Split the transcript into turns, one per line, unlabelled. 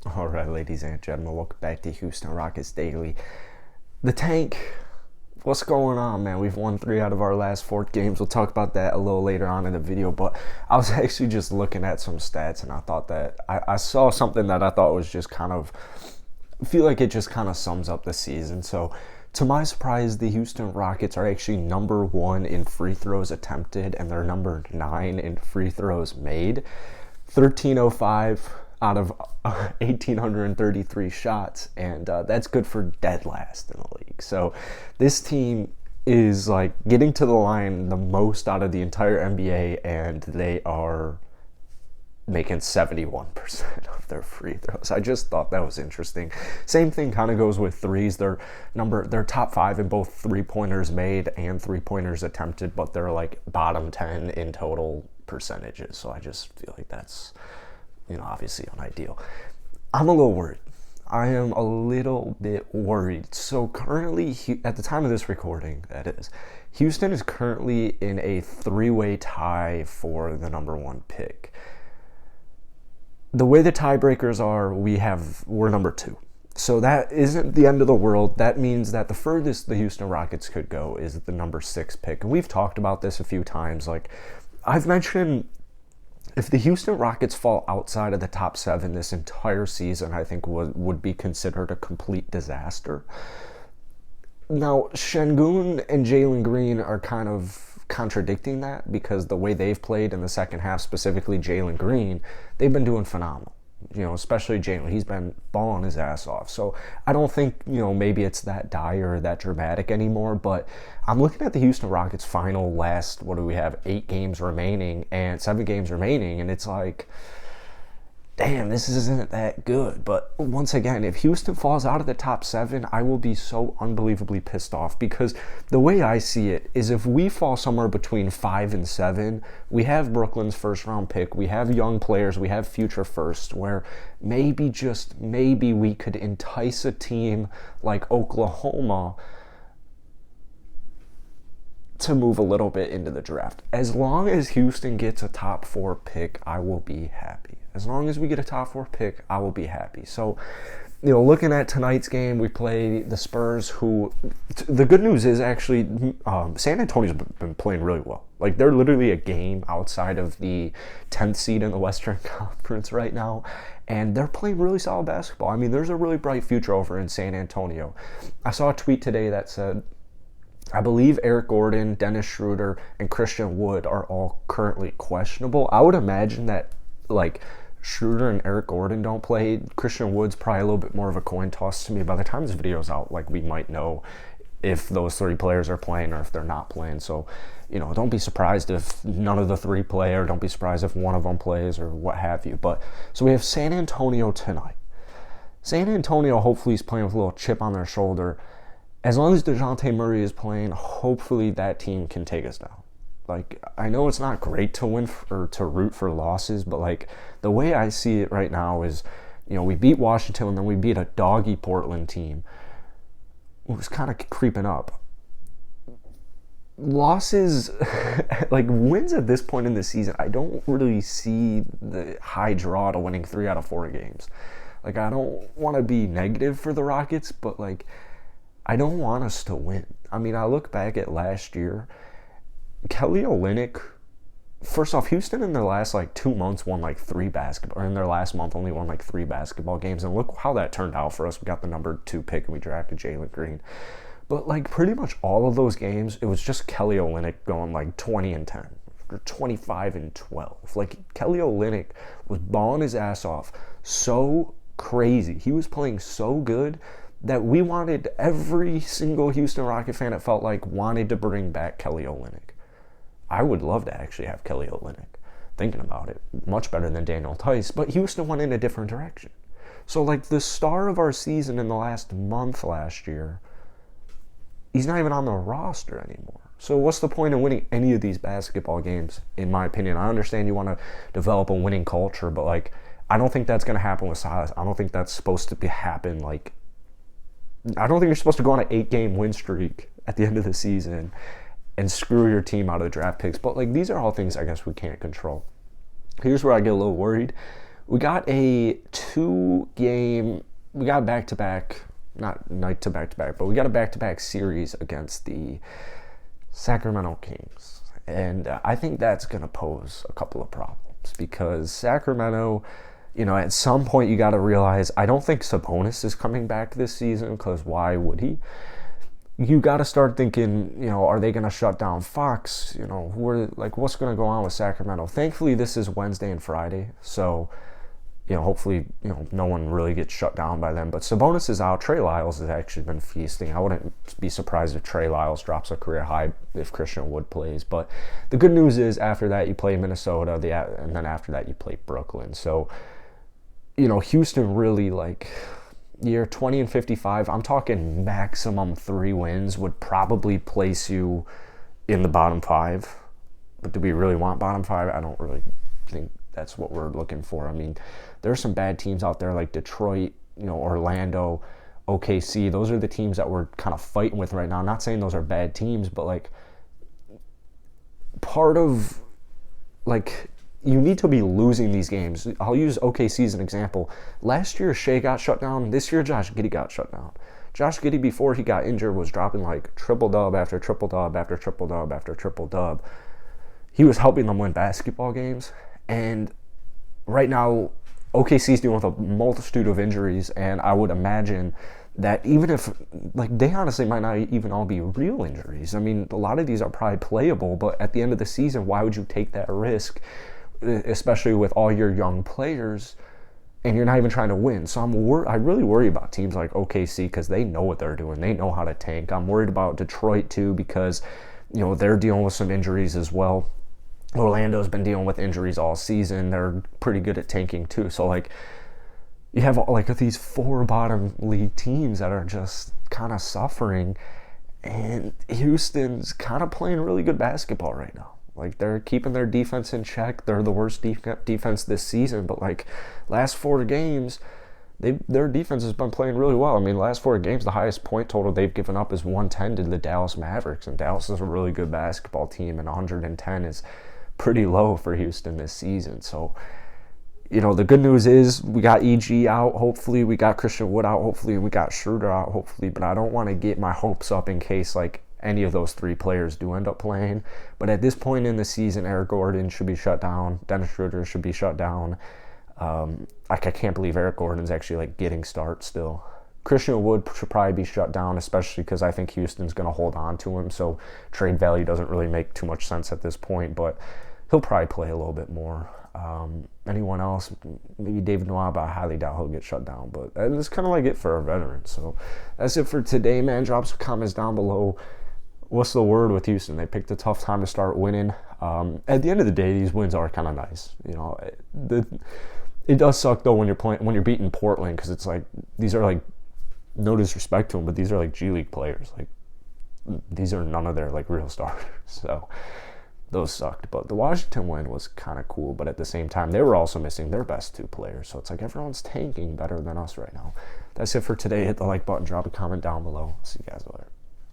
All right, ladies and gentlemen, welcome back to Houston Rockets Daily. The tank, what's going on, man? We've won 3 out of our last 4 games. We'll talk about that a little later on in the video, but I was actually just looking at some stats, and I thought that I saw something that I thought was just I feel like it just kind of sums up the season. So, to my surprise, the Houston Rockets are actually number 1 in free throws attempted, and they're number 9 in free throws made. 1305 out of 1,833 shots, and that's good for dead last in the league. So this team is like getting to the line the most out of the entire NBA, and they are making 71% of their free throws. I just thought that was interesting. Same thing kind of goes with threes. They're top 5 in both 3-pointers made and 3-pointers attempted, but they're like bottom 10 in total percentages. So I just feel like that's, obviously unideal. I'm a little worried. I am a little bit worried. So currently, at the time of this recording, that is, Houston is currently in a 3-way tie for the number 1 pick. The way the tiebreakers are, we're number 2. So that isn't the end of the world. That means that the furthest the Houston Rockets could go is the number 6 pick. And we've talked about this a few times. Like, I've mentioned, if the Houston Rockets fall outside of the top 7 this entire season, I think would be considered a complete disaster. Now, Sengun and Jalen Green are kind of contradicting that, because the way they've played in the second half, specifically Jalen Green, they've been doing phenomenal. Especially Jalen, he's been balling his ass off. So I don't think, maybe it's that dire or that dramatic anymore, but I'm looking at the Houston Rockets final last, what do we have, 8 games remaining and 7 games remaining, and it's like, damn, this isn't that good. But once again, if Houston falls out of the top 7, I will be so unbelievably pissed off, because the way I see it is, if we fall somewhere between 5 and 7, we have Brooklyn's first round pick, we have young players, we have future first, where maybe, just maybe, we could entice a team like Oklahoma to move a little bit into the draft. As long as Houston gets a top 4 pick, I will be happy. As long as we get a top 4 pick, I will be happy. So, looking at tonight's game, we play the Spurs, who, the good news is actually, San Antonio's been playing really well. Like, they're literally a game outside of the 10th seed in the Western Conference right now, and they're playing really solid basketball. I mean, there's a really bright future over in San Antonio. I saw a tweet today that said, I believe Eric Gordon, Dennis Schroeder, and Christian Wood are all currently questionable. I would imagine that, like, Schroeder and Eric Gordon don't play. Christian Wood's probably a little bit more of a coin toss to me. By the time this video's out, like, we might know if those 3 players are playing or if they're not playing. So, don't be surprised if none of the 3 play, or don't be surprised if one of them plays, or what have you. But so we have San Antonio tonight. San Antonio hopefully is playing with a little chip on their shoulder. As long as DeJounte Murray is playing, hopefully that team can take us down. Like, I know it's not great to win or to root for losses, but, like, the way I see it right now is, we beat Washington, and then we beat a doggy Portland team who's kind of creeping up. Losses, like, wins at this point in the season, I don't really see the high draw to winning 3 out of 4 games. Like, I don't want to be negative for the Rockets, but, like, I don't want us to win. I mean, I look back at last year, Kelly Olynyk, first off, Houston in their last, 2 months won, 3 basketball, or in their last month only won, 3 basketball games, and look how that turned out for us. We got the number 2 pick, and we drafted Jalen Green. But, pretty much all of those games, it was just Kelly Olynyk going, 20 and 10, or 25 and 12. Kelly Olynyk was balling his ass off so crazy. He was playing so good that we wanted, every single Houston Rocket fan, it felt like, wanted to bring back Kelly Olynyk. I would love to actually have Kelly Olynyk, thinking about it, much better than Daniel Theis, but Houston went in a different direction. So, the star of our season in the last month last year, he's not even on the roster anymore. So what's the point of winning any of these basketball games, in my opinion? I understand you want to develop a winning culture, but, I don't think that's going to happen with Silas. I don't think that's supposed to happen, I don't think you're supposed to go on an 8-game win streak at the end of the season and screw your team out of the draft picks. But, these are all things I guess we can't control. Here's where I get a little worried. we got a 2-game, we got back-to-back, not night to back-to-back, but we got a back-to-back series against the Sacramento Kings. And I think that's going to pose a couple of problems because Sacramento, at some point you got to realize, I don't think Sabonis is coming back this season because why would he? You got to start thinking, are they going to shut down Fox? What's going to go on with Sacramento? Thankfully, this is Wednesday and Friday, so hopefully, no one really gets shut down by them. But Sabonis is out. Trey Lyles has actually been feasting. I wouldn't be surprised if Trey Lyles drops a career high if Christian Wood plays. But the good news is after that you play Minnesota, and then after that you play Brooklyn. So, Houston really, year 20 and 55, I'm talking maximum 3 wins would probably place you in the bottom 5. But do we really want bottom 5? I don't really think that's what we're looking for. I mean, there's some bad teams out there like Detroit, Orlando, OKC. Those are the teams that we're kind of fighting with right now. I'm not saying those are bad teams, but part of you need to be losing these games. I'll use OKC as an example. Last year, Shea got shut down. This year, Josh Giddey got shut down. Josh Giddey, before he got injured, was dropping triple-dub after triple-dub after triple-dub after triple-dub. He was helping them win basketball games. And right now, OKC's dealing with a multitude of injuries, and I would imagine that even if, they honestly might not even all be real injuries. I mean, a lot of these are probably playable, but at the end of the season, why would you take that risk, especially with all your young players, and you're not even trying to win? So I really worry about teams like OKC because they know what they're doing. They know how to tank. I'm worried about Detroit, too, because, they're dealing with some injuries as well. Orlando's been dealing with injuries all season. They're pretty good at tanking, too. So, you have, these 4 bottom league teams that are just kind of suffering, and Houston's kind of playing really good basketball right now. They're keeping their defense in check. They're the worst defense this season, but, last 4 games, their defense has been playing really well. I mean, last 4 games, the highest point total they've given up is 110 to the Dallas Mavericks, and Dallas is a really good basketball team, and 110 is pretty low for Houston this season. So, the good news is we got EG out, hopefully. We got Christian Wood out, hopefully. We got Schroeder out, hopefully. But I don't want to get my hopes up in case, any of those 3 players do end up playing. But at this point in the season, Eric Gordon should be shut down. Dennis Schroeder should be shut down. I can't believe Eric Gordon's actually, getting starts still. Christian Wood should probably be shut down, especially because I think Houston's going to hold on to him. So trade value doesn't really make too much sense at this point. But he'll probably play a little bit more. Anyone else? Maybe David Noah, but I highly doubt he'll get shut down. But that's kind of it for a veteran. So that's it for today, man. Drop some comments down below. What's the word with Houston? They picked a tough time to start winning. At the end of the day, these wins are kind of nice. It does suck though when you're beating Portland because it's these are no disrespect to them, but these are G League players. These are none of their real starters. So those sucked. But the Washington win was kind of cool. But at the same time, they were also missing their best 2 players. So it's everyone's tanking better than us right now. That's it for today. Hit the like button, drop a comment down below. See you guys later.